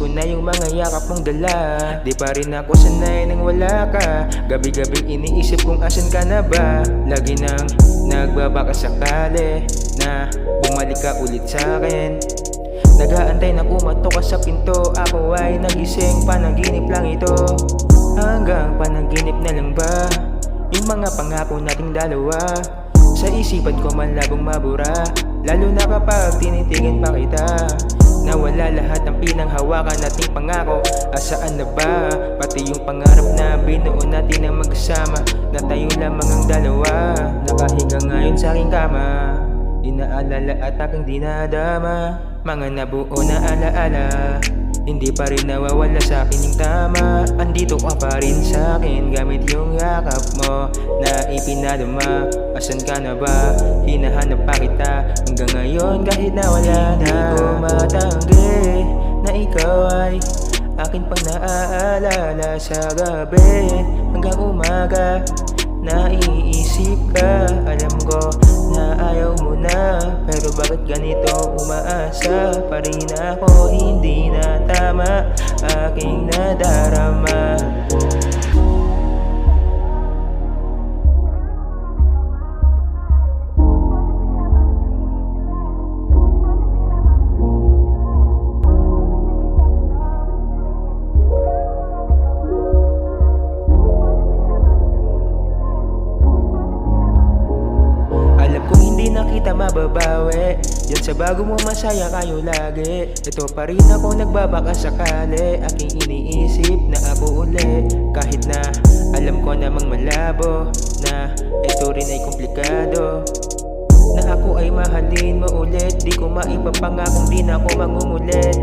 ko na yung mga yakap mong dala. Di pa rin ako sanay nang wala ka. Gabi-gabi iniisip kung asan ka na ba. Lagi nang nagbabaka sakali na bumalik ka ulit sa'kin. Nag-aantay na pumatok ka sa pinto. Ako ay nagising, panaginip lang ito. Hanggang panaginip na lang ba yung mga pangako nating dalawa? Sa isipan ko man labong mabura, lalo na kapag tinitigan pa kita. Nawala lahat ng pinanghawakan nating pangako. Asaan na ba? Pati yung pangarap na binuo natin ang magkasama, na tayo lamang ang dalawa. Nakahiga ngayon sa aking kama, inaalala at aking dinadama. Mga nabuo na alaala, hindi pa rin nawawala sa akin yung tama. Andito ka pa rin sa akin gamit yung yakap mo na ipinadama. Asan ka na ba? Hinahanap pa kita hanggang ngayon kahit na wala na. Hindi ko matanggi na ikaw ay akin pang naaalala sa gabi. Hanggang umaga naiisip ka. Alam ko na ayaw mo na, pero bakit ganito? Umaasa pa rin ako, hindi na tama aking nadarama. Hindi na kita mababawi, yan sa bago mo masaya kayo lagi. Ito pa rin ako nagbabaka sakali, aking iniisip na ako uli. Kahit na alam ko namang malabo, na ito rin ay komplikado, na ako ay mahalin mo ulit. Di ko maipapangakong di na ako mangungulit.